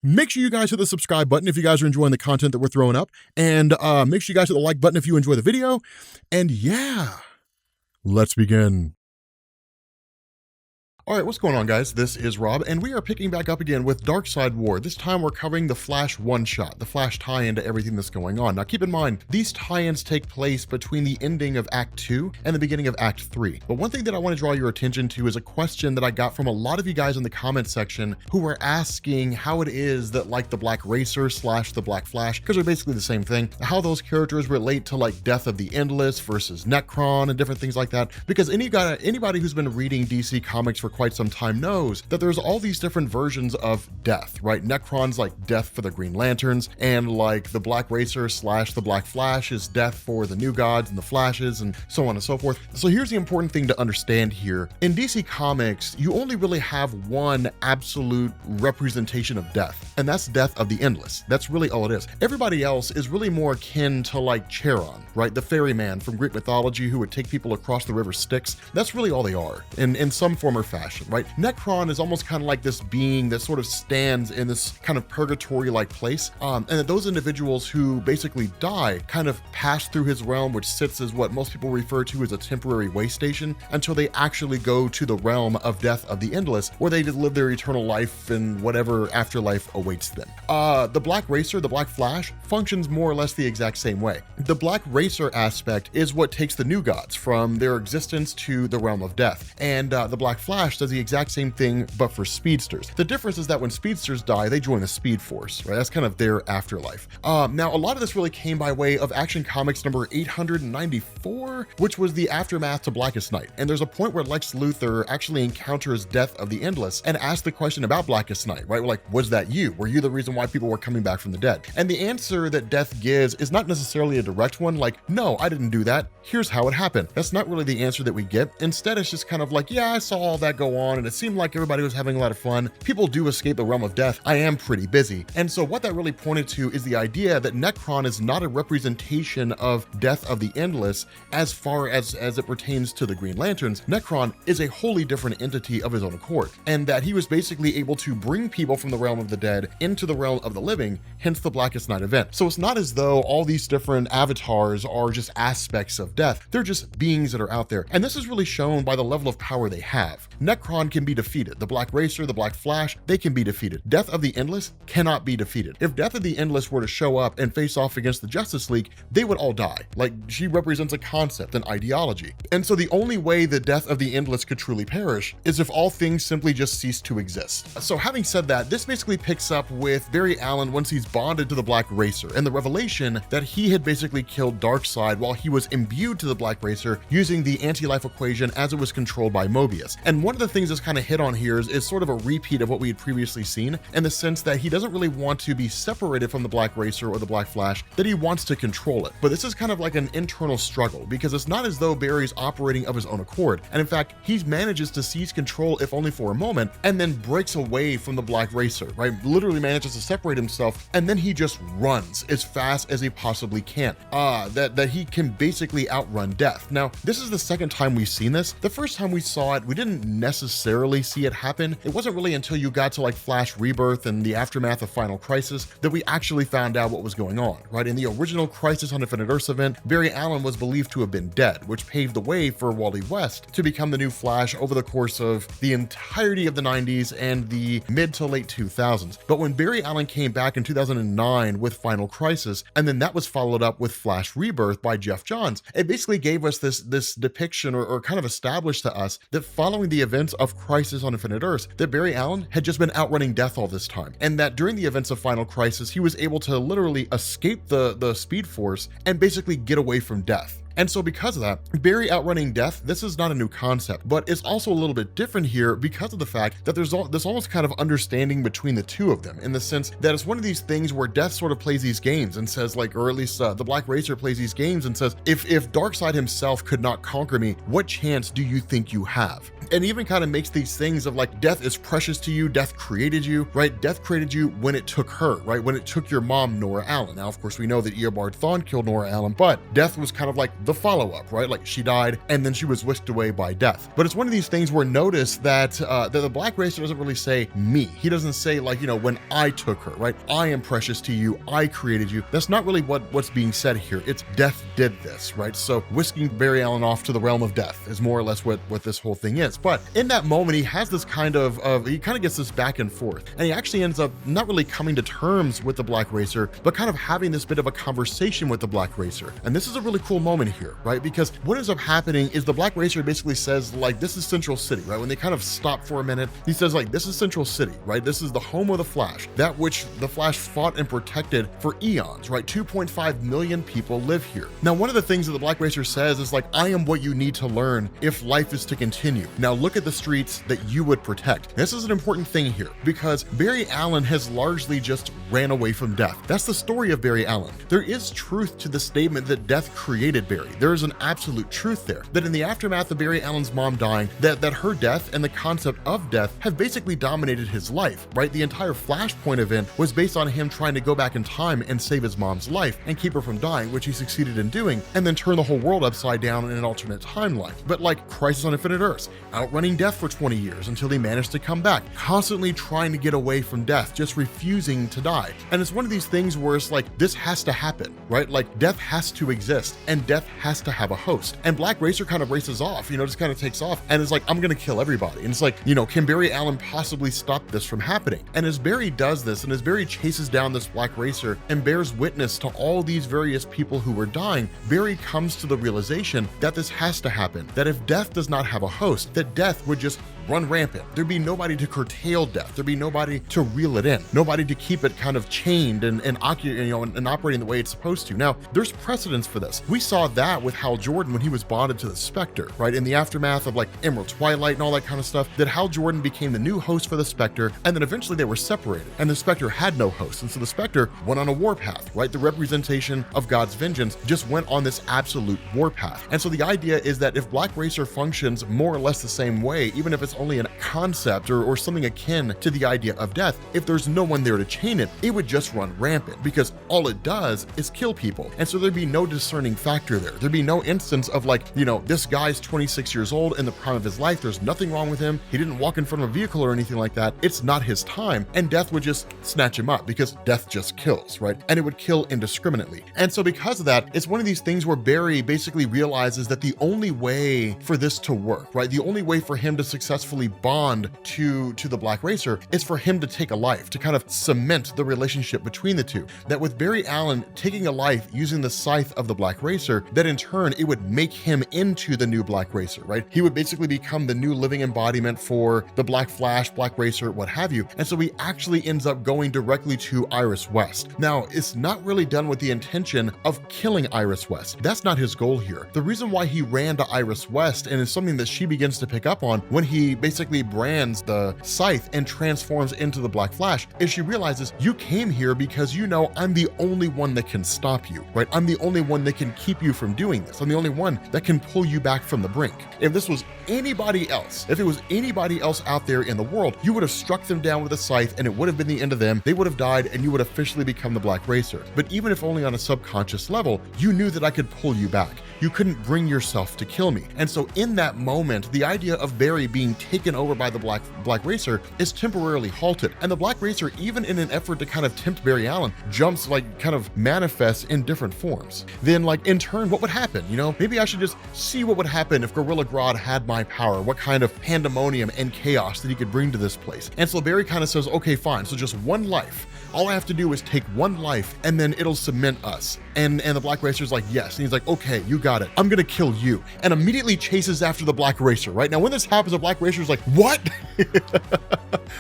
Make sure you guys hit the subscribe button if you guys are enjoying the content that we're throwing up. And make sure you guys hit the like button if you enjoy the video. And yeah, let's begin. All right, what's going on, guys? This is Rob, and we are picking back up again with Darkseid War. This time we're covering the Flash one-shot, the Flash tie-in to everything that's going on. Now, keep in mind, these tie-ins take place between the ending of Act 2 and the beginning of Act 3. But one thing that I want to draw your attention to is a question that I got from a lot of you guys in the comment section who were asking how it is that, like, the Black Racer / the Black Flash, because they're basically the same thing, how those characters relate to, like, Death of the Endless versus Necron and different things like that. Because anybody who's been reading DC Comics for quite some time knows that there's all these different versions of death, right? Necron's like death for the Green Lanterns, and like the Black Racer / the Black Flash is death for the New Gods and the Flashes, and so on and so forth. So here's the important thing to understand here. In DC Comics, you only really have one absolute representation of death, and that's Death of the Endless. That's really all it is. Everybody else is really more akin to like Charon, right? The ferryman from Greek mythology who would take people across the river Styx. That's really all they are in some form or fashion, right? Necron is almost kind of like this being that sort of stands in this kind of purgatory-like place, and that those individuals who basically die kind of pass through his realm, which sits as what most people refer to as a temporary way station, until they actually go to the realm of Death of the Endless, where they live their eternal life and whatever afterlife awaits them. The Black Racer, the Black Flash, functions more or less the exact same way. The Black Racer aspect is what takes the New Gods from their existence to the realm of death, and the Black Flash does the exact same thing but for speedsters. The difference is that when speedsters die, they join the Speed Force, right? That's kind of their afterlife. Now, a lot of this really came by way of Action Comics number 894, which was the aftermath to Blackest Night. And there's a point where Lex Luthor actually encounters Death of the Endless and asks the question about Blackest Night, right? Like, was that you? Were you the reason why people were coming back from the dead? And the answer that Death gives is not necessarily a direct one, like, no, I didn't do that. Here's how it happened. That's not really the answer that we get. Instead, it's just kind of like, yeah, I saw all that go on, and it seemed like everybody was having a lot of fun. People do escape the realm of death. I am pretty busy. And so what that really pointed to is the idea that Necron is not a representation of Death of the Endless as far as it pertains to the Green Lanterns. Necron is a wholly different entity of his own accord, and that he was basically able to bring people from the realm of the dead into the realm of the living, hence the Blackest Night event. So it's not as though all these different avatars are just aspects of death. They're just beings that are out there. And this is really shown by the level of power they have. Necron can be defeated. The Black Racer, the Black Flash, they can be defeated. Death of the Endless cannot be defeated. If Death of the Endless were to show up and face off against the Justice League, they would all die. Like, she represents a concept, an ideology. And so the only way the Death of the Endless could truly perish is if all things simply just cease to exist. So having said that, this basically picks up with Barry Allen once he's bonded to the Black Racer and the revelation that he had basically killed Darkseid while he was imbued to the Black Racer using the anti-life equation as it was controlled by Mobius. And one of the things that's kind of hit on here is sort of a repeat of what we had previously seen, in the sense that he doesn't really want to be separated from the Black Racer or the Black Flash, that he wants to control it. But this is kind of like an internal struggle, because it's not as though Barry's operating of his own accord. And in fact, he manages to seize control, if only for a moment, and then breaks away from the Black Racer, right? Literally manages to separate himself, and then he just runs as fast as he possibly can. That he can basically outrun death. Now, this is the second time we've seen this. The first time we saw it, we didn't necessarily see it happen. It wasn't really until you got to like Flash Rebirth and the aftermath of Final Crisis that we actually found out what was going on, right? In the original Crisis on Infinite Earths event, Barry Allen was believed to have been dead, which paved the way for Wally West to become the new Flash over the course of the entirety of the 90s and the mid to late 2000s. But when Barry Allen came back in 2009 with Final Crisis, and then that was followed up with Flash Rebirth by Jeff Johns, it basically gave us this depiction or kind of established to us that following the events of Crisis on Infinite Earths, that Barry Allen had just been outrunning death all this time, and that during the events of Final Crisis, he was able to literally escape the Speed Force and basically get away from death. And so because of that, Barry outrunning death, this is not a new concept, but it's also a little bit different here because of the fact that there's this almost kind of understanding between the two of them, in the sense that it's one of these things where Death sort of plays these games and says, like, or at least the Black Racer plays these games and says, if Darkseid himself could not conquer me, what chance do you think you have? And even kind of makes these things of like, death is precious to you, death created you, right? Death created you when it took her, right? When it took your mom, Nora Allen. Now, of course, we know that Eobard Thawne killed Nora Allen, but death was kind of like the follow-up, right? Like she died and then she was whisked away by death. But it's one of these things where notice that the Black Racer doesn't really say me. He doesn't say like, when I took her, right? I am precious to you. I created you. That's not really what's being said here. It's death did this, right? So whisking Barry Allen off to the realm of death is more or less what this whole thing is. But in that moment, he has this he kind of gets this back and forth, and he actually ends up not really coming to terms with the Black Racer, but kind of having this bit of a conversation with the Black Racer. And this is a really cool moment here, right? Because what ends up happening is the Black Racer basically says like, this is Central City, right? When they kind of stop for a minute, he says like, this is Central City, right? This is the home of the Flash, that which the Flash fought and protected for eons, right? 2.5 million people live here. Now, one of the things that the Black Racer says is like, I am what you need to learn if life is to continue. Now look at the streets that you would protect. This is an important thing here because Barry Allen has largely just ran away from death. That's the story of Barry Allen. There is truth to the statement that death created Barry. There is an absolute truth there, that in the aftermath of Barry Allen's mom dying, that her death and the concept of death have basically dominated his life, right? The entire Flashpoint event was based on him trying to go back in time and save his mom's life and keep her from dying, which he succeeded in doing, and then turn the whole world upside down in an alternate timeline. But like Crisis on Infinite Earths, outrunning death for 20 years until he managed to come back, constantly trying to get away from death, just refusing to die. And it's one of these things where it's like, this has to happen, right? Like death has to exist and death has to have a host. And Black Racer kind of races off, just kind of takes off and is like, I'm gonna kill everybody. And it's like, can Barry Allen possibly stop this from happening? And as Barry does this, and as Barry chases down this Black Racer and bears witness to all these various people who were dying, Barry comes to the realization that this has to happen, that if death does not have a host, that death would just run rampant. There'd be nobody to curtail death. There'd be nobody to reel it in, nobody to keep it kind of chained and operating the way it's supposed to. Now, there's precedence for this. We saw that with Hal Jordan when he was bonded to the Spectre, right? In the aftermath of like Emerald Twilight and all that kind of stuff, that Hal Jordan became the new host for the Spectre, and then eventually they were separated, and the Spectre had no host, and so the Spectre went on a warpath, right? The representation of God's vengeance just went on this absolute warpath. And so the idea is that if Black Racer functions more or less the same way, even if it's only a concept or something akin to the idea of death, if there's no one there to chain it, it would just run rampant because all it does is kill people. And so there'd be no discerning factor there. There'd be no instance of like, this guy's 26 years old in the prime of his life. There's nothing wrong with him. He didn't walk in front of a vehicle or anything like that. It's not his time. And death would just snatch him up because death just kills, right? And it would kill indiscriminately. And so because of that, it's one of these things where Barry basically realizes that the only way for this to work, right? The only way for him to successfully bond to the Black Racer is for him to take a life, to kind of cement the relationship between the two. That with Barry Allen taking a life using the scythe of the Black Racer, that in turn, it would make him into the new Black Racer, right? He would basically become the new living embodiment for the Black Flash, Black Racer, what have you. And so he actually ends up going directly to Iris West. Now, it's not really done with the intention of killing Iris West. That's not his goal here. The reason why he ran to Iris West, and it's something that she begins to pick up on when he basically brands the scythe and transforms into the Black Flash, is she realizes you came here because I'm the only one that can stop you, right? I'm the only one that can keep you from doing this. I'm the only one that can pull you back from the brink. If this was anybody else, if it was anybody else out there in the world, you would have struck them down with a scythe and it would have been the end of them. They would have died and you would officially become the Black Racer. But even if only on a subconscious level, you knew that I could pull you back. You couldn't bring yourself to kill me. And so in that moment, the idea of Barry being taken over by the Black Racer is temporarily halted. And the Black Racer, even in an effort to kind of tempt Barry Allen, jumps kind of manifests in different forms. Then in turn, what would happen? Maybe I should just see what would happen if Gorilla Grodd had my power, what kind of pandemonium and chaos that he could bring to this place. And so Barry kind of says, okay, fine. So just one life. All I have to do is take one life and then it'll cement us. And the Black Racer's like, yes. And he's like, okay, you got it. I'm gonna kill you. And immediately chases after the Black Racer, right? Now, when this happens, the Black Racer's like, what?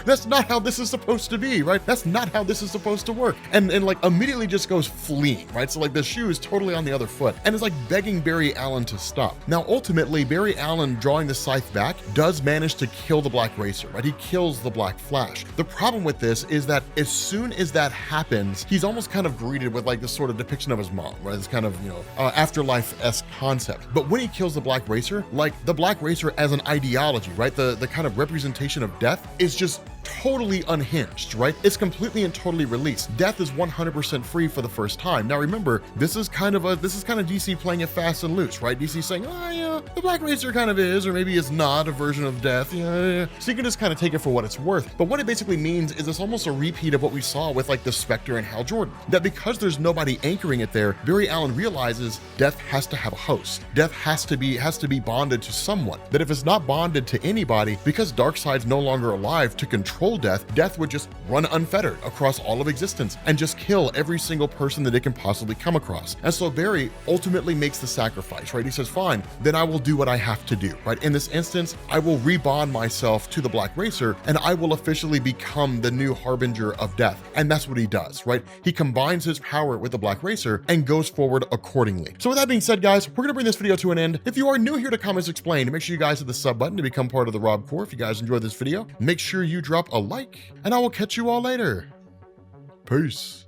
That's not how this is supposed to be, right? That's not how this is supposed to work. And immediately just goes fleeing, right? So the shoe is totally on the other foot and is begging Barry Allen to stop. Now, ultimately, Barry Allen drawing the scythe back does manage to kill the Black Racer, right? He kills the Black Flash. The problem with this is that as soon as that happens, he's almost kind of greeted with this sort of depiction of his mom, right? This kind of, afterlife-esque concept. But when he kills the Black Racer, the Black Racer as an ideology, right? The kind of representation of death is just totally unhinged, right? It's completely and totally released. Death is 100% free for the first time. Now remember, this is kind of DC playing it fast and loose, right? DC saying, oh yeah, the Black Racer kind of is, or maybe it's not a version of Death. Yeah. So you can just kind of take it for what it's worth. But what it basically means is it's almost a repeat of what we saw with like the Spectre and Hal Jordan. That because there's nobody anchoring it there, Barry Allen realizes Death has to have a host. Death has to be bonded to someone. That if it's not bonded to anybody, because Darkseid's no longer alive to control Death, Death would just run unfettered across all of existence and just kill every single person that it can possibly come across. And so Barry ultimately makes the sacrifice, right? He says, fine, then I will do what I have to do, right? In this instance, I will rebond myself to the Black Racer and I will officially become the new harbinger of Death. And that's what he does, right? He combines his power with the Black Racer and goes forward accordingly. So with that being said, guys, we're gonna bring this video to an end. If you are new here to Comics Explained, make sure you guys hit the sub button to become part of the Rob Corps. If you guys enjoyed this video, make sure you drop a like, and I will catch you all later. Peace.